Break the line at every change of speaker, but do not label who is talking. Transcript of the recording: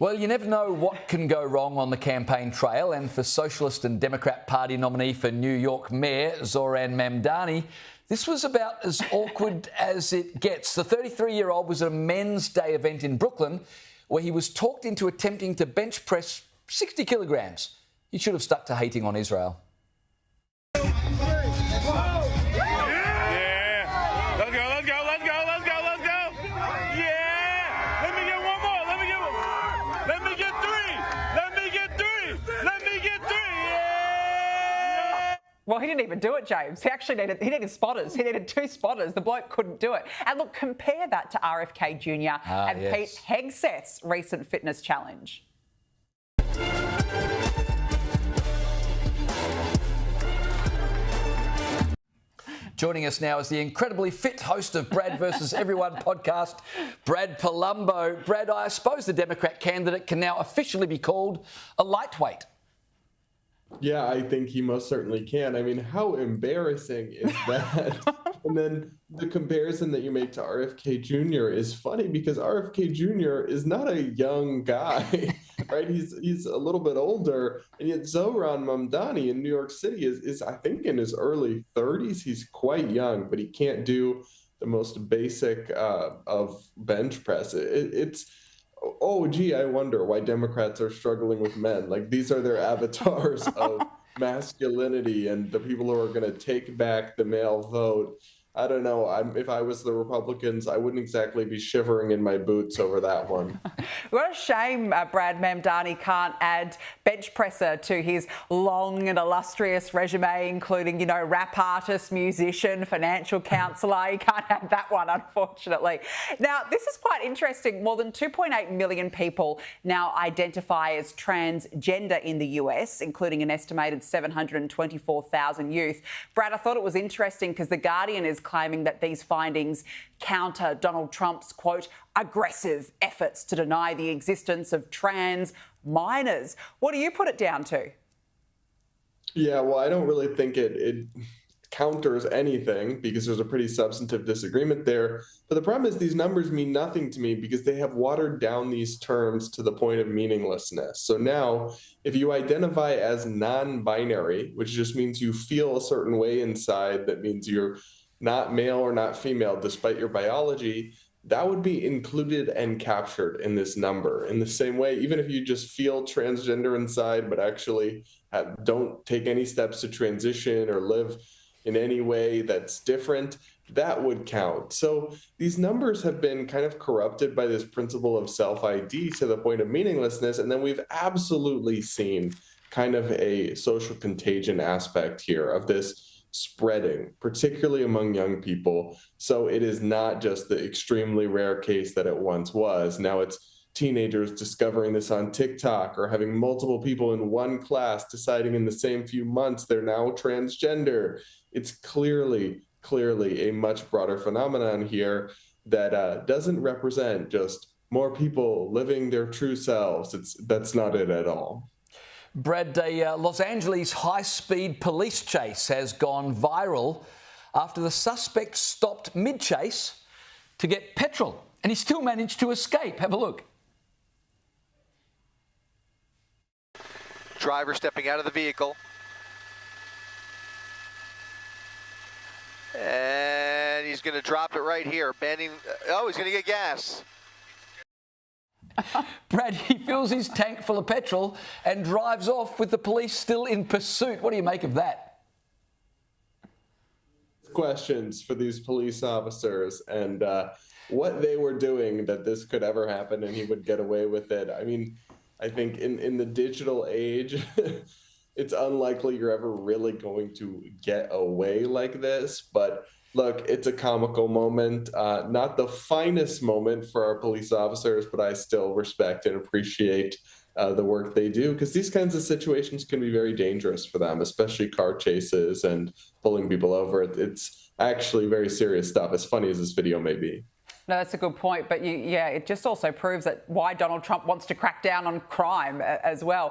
Well, you never know what can go wrong on the campaign trail, and for Socialist and Democrat Party nominee for New York Mayor, Zohran Mamdani, this was about as awkward as it gets. The 33-year-old was at a Men's Day event in Brooklyn where he was talked into attempting to bench press 60 kilograms. He should have stuck to hating on Israel.
Well, he didn't even do it, James. He needed spotters. He needed 2 spotters. The bloke couldn't do it. And look, compare that to RFK Jr. and Pete Hegseth's recent fitness challenge.
Joining us now is the incredibly fit host of Brad versus Everyone podcast, Brad Polumbo. Brad, I suppose the Democrat candidate can now officially be called a lightweight.
Yeah, I think he most certainly can. I mean, how embarrassing is that? And then the comparison that you make to RFK Jr. is funny because RFK Jr. is not a young guy, right? He's a little bit older, and yet Zohran Mamdani in New York City is I think in his early 30s. He's quite young, but he can't do the most basic of bench press. Oh, gee, I wonder why Democrats are struggling with men. Like, these are their avatars of masculinity and the people who are going to take back the male vote. I don't know. If I was the Republicans, I wouldn't exactly be shivering in my boots over that one.
What a shame Brad Mamdani can't add bench presser to his long and illustrious resume, including, you know, rap artist, musician, financial counsellor. He can't add that one, unfortunately. Now, this is quite interesting. More than 2.8 million people now identify as transgender in the US, including an estimated 724,000 youth. Brad, I thought it was interesting because The Guardian is claiming that these findings counter Donald Trump's, quote, aggressive efforts to deny the existence of trans minors. What do you put it down to?
Yeah, well, I don't really think it counters anything because there's a pretty substantive disagreement there. But the problem is these numbers mean nothing to me because they have watered down these terms to the point of meaninglessness. So now, if you identify as non-binary, which just means you feel a certain way inside, that means you're not male or not female, despite your biology, that would be included and captured in this number. In the same way, even if you just feel transgender inside, but actually don't take any steps to transition or live in any way that's different, that would count. So these numbers have been kind of corrupted by this principle of self-ID to the point of meaninglessness. And then we've absolutely seen kind of a social contagion aspect here of this spreading, particularly among young people. So it is not just the extremely rare case that it once was. Now it's teenagers discovering this on TikTok or having multiple people in one class deciding in the same few months they're now transgender. It's clearly a much broader phenomenon here that doesn't represent just more people living their true selves. That's not it at all.
Brad, a Los Angeles high-speed police chase has gone viral after the suspect stopped mid-chase to get petrol, and he still managed to escape. Have a look.
Driver stepping out of the vehicle. And he's going to drop it right here. Bending. Oh, he's going to get gas.
Brad, he fills his tank full of petrol and drives off with the police still in pursuit. What do you make of that?
Questions for these police officers and what they were doing that this could ever happen and he would get away with it. I mean, I think in the digital age, it's unlikely you're ever really going to get away like this, but look, it's a comical moment, not the finest moment for our police officers, but I still respect and appreciate the work they do because these kinds of situations can be very dangerous for them, especially car chases and pulling people over. It's actually very serious stuff, as funny as this video may be.
No, that's a good point. But yeah, it just also proves that why Donald Trump wants to crack down on crime as well.